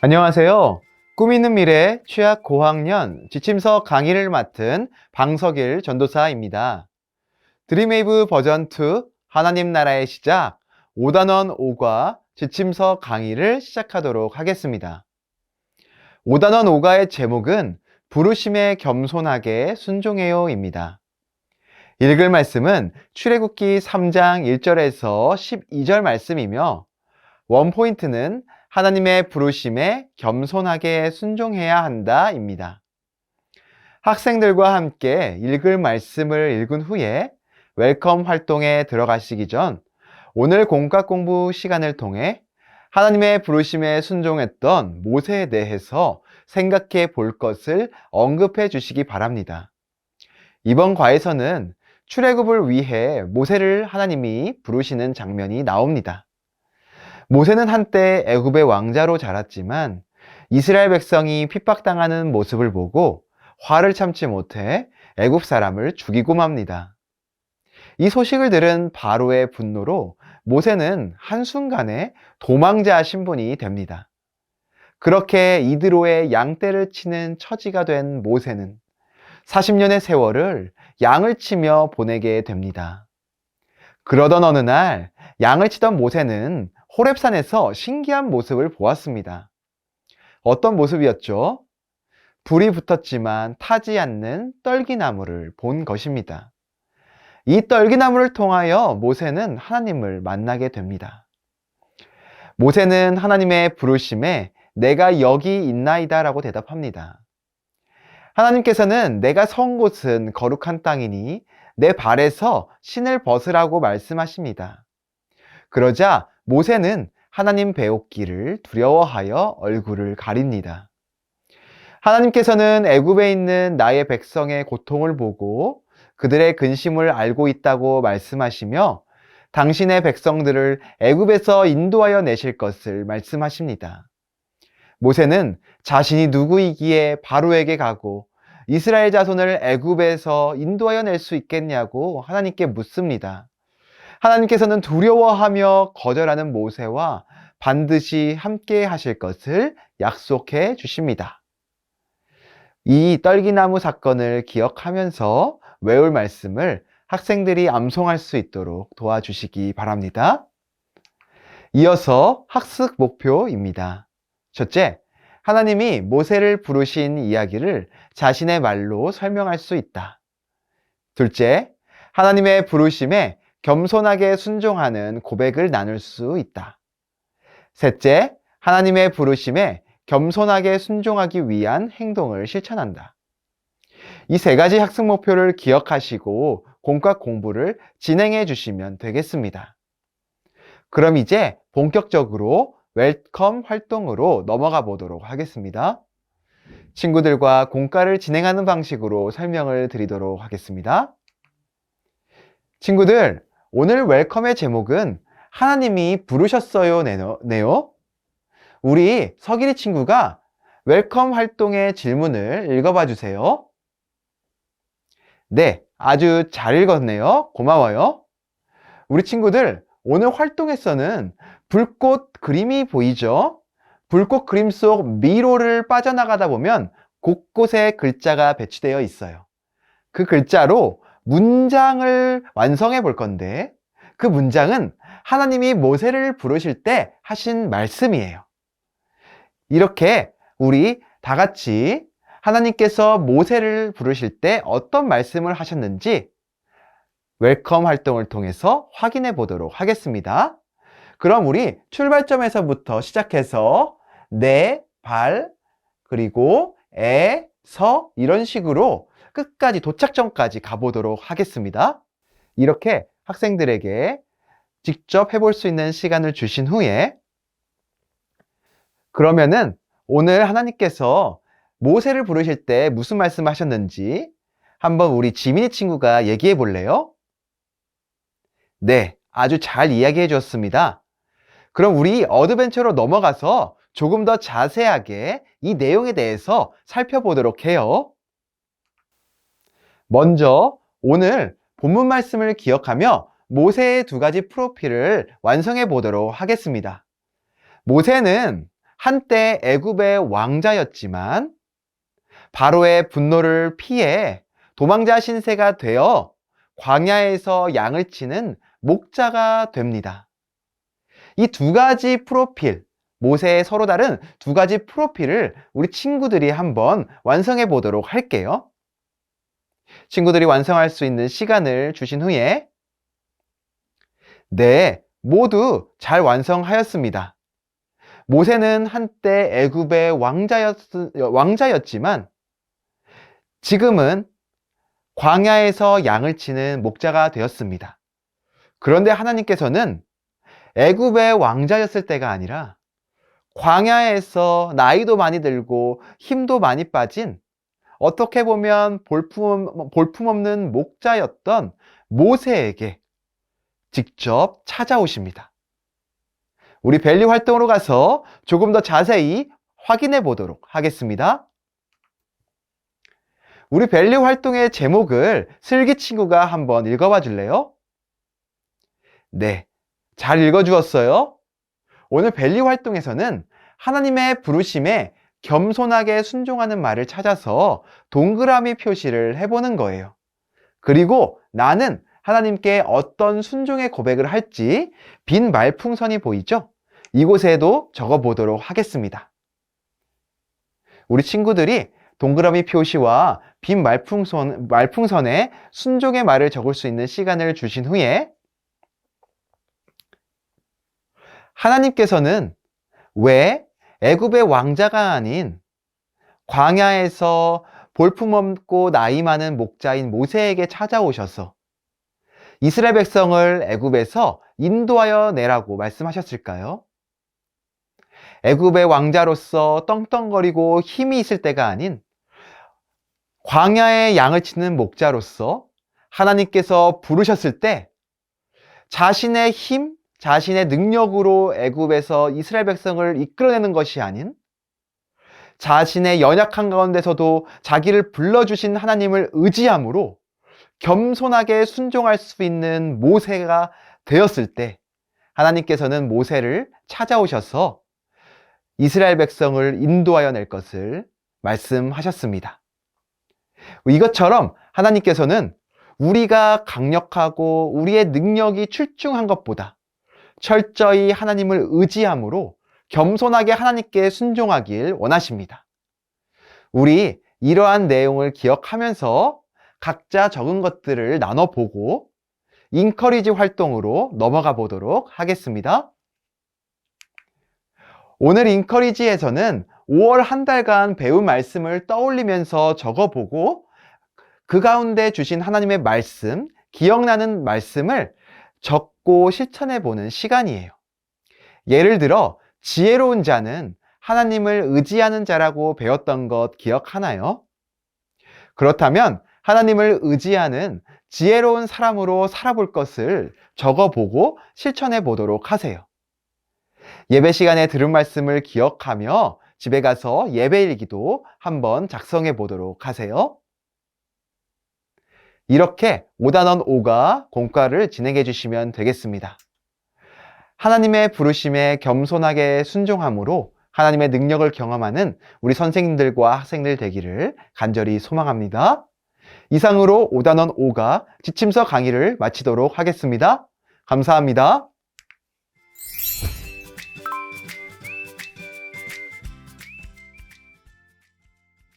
안녕하세요. 꿈 있는 미래 취약 고학년 지침서 강의를 맡은 방석일 전도사입니다. 드림웨이브 버전 2 하나님 나라의 시작 5단원 5과 지침서 강의를 시작하도록 하겠습니다. 5단원 5과의 제목은 부르심에 겸손하게 순종해요입니다. 읽을 말씀은 출애굽기 3장 1절에서 12절 말씀이며 원포인트는 하나님의 부르심에 겸손하게 순종해야 한다입니다. 학생들과 함께 읽을 말씀을 읽은 후에 웰컴 활동에 들어가시기 전 오늘 공과 공부 시간을 통해 하나님의 부르심에 순종했던 모세에 대해서 생각해 볼 것을 언급해 주시기 바랍니다. 이번 과에서는 출애굽을 위해 모세를 하나님이 부르시는 장면이 나옵니다. 모세는 한때 애굽의 왕자로 자랐지만 이스라엘 백성이 핍박당하는 모습을 보고 화를 참지 못해 애굽 사람을 죽이고 맙니다. 이 소식을 들은 바로의 분노로 모세는 한순간에 도망자 신분이 됩니다. 그렇게 이드로의 양떼를 치는 처지가 된 모세는 40년의 세월을 양을 치며 보내게 됩니다. 그러던 어느 날 양을 치던 모세는 호렙산에서 신기한 모습을 보았습니다. 어떤 모습이었죠? 불이 붙었지만 타지 않는 떨기나무를 본 것입니다. 이 떨기나무를 통하여 모세는 하나님을 만나게 됩니다. 모세는 하나님의 부르심에 내가 여기 있나이다 라고 대답합니다. 하나님께서는 내가 선 곳은 거룩한 땅이니 내 발에서 신을 벗으라고 말씀하십니다. 그러자 모세는 하나님 배옥기를 두려워하여 얼굴을 가립니다. 하나님께서는 애굽에 있는 나의 백성의 고통을 보고 그들의 근심을 알고 있다고 말씀하시며 당신의 백성들을 애굽에서 인도하여 내실 것을 말씀하십니다. 모세는 자신이 누구이기에 바로에게 가고 이스라엘 자손을 애굽에서 인도하여 낼 수 있겠냐고 하나님께 묻습니다. 하나님께서는 두려워하며 거절하는 모세와 반드시 함께 하실 것을 약속해 주십니다. 이 떨기나무 사건을 기억하면서 외울 말씀을 학생들이 암송할 수 있도록 도와주시기 바랍니다. 이어서 학습 목표입니다. 첫째, 하나님이 모세를 부르신 이야기를 자신의 말로 설명할 수 있다. 둘째, 하나님의 부르심에 겸손하게 순종하는 고백을 나눌 수 있다. 셋째, 하나님의 부르심에 겸손하게 순종하기 위한 행동을 실천한다. 이 세 가지 학습 목표를 기억하시고 공과 공부를 진행해 주시면 되겠습니다. 그럼 이제 본격적으로 웰컴 활동으로 넘어가 보도록 하겠습니다. 친구들과 공과를 진행하는 방식으로 설명을 드리도록 하겠습니다. 친구들, 오늘 웰컴의 제목은 하나님이 부르셨어요 네요. 우리 서기리 친구가 웰컴 활동의 질문을 읽어봐 주세요. 네, 아주 잘 읽었네요. 고마워요. 우리 친구들, 오늘 활동에서는 불꽃 그림이 보이죠? 불꽃 그림 속 미로를 빠져나가다 보면 곳곳에 글자가 배치되어 있어요. 그 글자로 문장을 완성해 볼 건데 그 문장은 하나님이 모세를 부르실 때 하신 말씀이에요. 이렇게 우리 다 같이 하나님께서 모세를 부르실 때 어떤 말씀을 하셨는지 웰컴 활동을 통해서 확인해 보도록 하겠습니다. 그럼 우리 출발점에서부터 시작해서 내, 발, 그리고 에, 서 이런 식으로 끝까지 도착점까지 가보도록 하겠습니다. 이렇게 학생들에게 직접 해볼 수 있는 시간을 주신 후에 그러면은 오늘 하나님께서 모세를 부르실 때 무슨 말씀 하셨는지 한번 우리 지민이 친구가 얘기해 볼래요? 네, 아주 잘 이야기해 주었습니다. 그럼 우리 어드벤처로 넘어가서 조금 더 자세하게 이 내용에 대해서 살펴보도록 해요. 먼저 오늘 본문 말씀을 기억하며 모세의 두 가지 프로필을 완성해 보도록 하겠습니다. 모세는 한때 애굽의 왕자였지만 바로의 분노를 피해 도망자 신세가 되어 광야에서 양을 치는 목자가 됩니다. 이 두 가지 프로필, 모세의 서로 다른 두 가지 프로필을 우리 친구들이 한번 완성해 보도록 할게요. 친구들이 완성할 수 있는 시간을 주신 후에 네, 모두 잘 완성하였습니다. 모세는 한때 애굽의 왕자였지만 지금은 광야에서 양을 치는 목자가 되었습니다. 그런데 하나님께서는 애굽의 왕자였을 때가 아니라 광야에서 나이도 많이 들고 힘도 많이 빠진 어떻게 보면 볼품없는 목자였던 모세에게 직접 찾아오십니다. 우리 밸류 활동으로 가서 조금 더 자세히 확인해 보도록 하겠습니다. 우리 밸류 활동의 제목을 슬기 친구가 한번 읽어봐 줄래요? 네, 잘 읽어주었어요. 오늘 밸류 활동에서는 하나님의 부르심에 겸손하게 순종하는 말을 찾아서 동그라미 표시를 해보는 거예요. 그리고 나는 하나님께 어떤 순종의 고백을 할지 빈 말풍선이 보이죠? 이곳에도 적어보도록 하겠습니다. 우리 친구들이 동그라미 표시와 빈 말풍선에 순종의 말을 적을 수 있는 시간을 주신 후에 하나님께서는 왜 애굽의 왕자가 아닌 광야에서 볼품없고 나이 많은 목자인 모세에게 찾아오셔서 이스라엘 백성을 애굽에서 인도하여 내라고 말씀하셨을까요? 애굽의 왕자로서 떵떵거리고 힘이 있을 때가 아닌 광야의 양을 치는 목자로서 하나님께서 부르셨을 때 자신의 힘, 자신의 능력으로 애굽에서 이스라엘 백성을 이끌어내는 것이 아닌 자신의 연약한 가운데서도 자기를 불러주신 하나님을 의지함으로 겸손하게 순종할 수 있는 모세가 되었을 때 하나님께서는 모세를 찾아오셔서 이스라엘 백성을 인도하여 낼 것을 말씀하셨습니다. 이것처럼 하나님께서는 우리가 강력하고 우리의 능력이 출중한 것보다 철저히 하나님을 의지함으로 겸손하게 하나님께 순종하길 원하십니다. 우리 이러한 내용을 기억하면서 각자 적은 것들을 나눠보고 인커리지 활동으로 넘어가 보도록 하겠습니다. 오늘 인커리지에서는 5월 한 달간 배운 말씀을 떠올리면서 적어보고 그 가운데 주신 하나님의 말씀, 기억나는 말씀을 적고 실천해보는 시간이에요. 예를 들어 지혜로운 자는 하나님을 의지하는 자라고 배웠던 것 기억하나요? 그렇다면 하나님을 의지하는 지혜로운 사람으로 살아볼 것을 적어보고 실천해 보도록 하세요. 예배 시간에 들은 말씀을 기억하며 집에 가서 예배일기도 한번 작성해 보도록 하세요. 이렇게 5단원 5가 공과를 진행해 주시면 되겠습니다. 하나님의 부르심에 겸손하게 순종함으로 하나님의 능력을 경험하는 우리 선생님들과 학생들 되기를 간절히 소망합니다. 이상으로 5단원 5가 지침서 강의를 마치도록 하겠습니다. 감사합니다.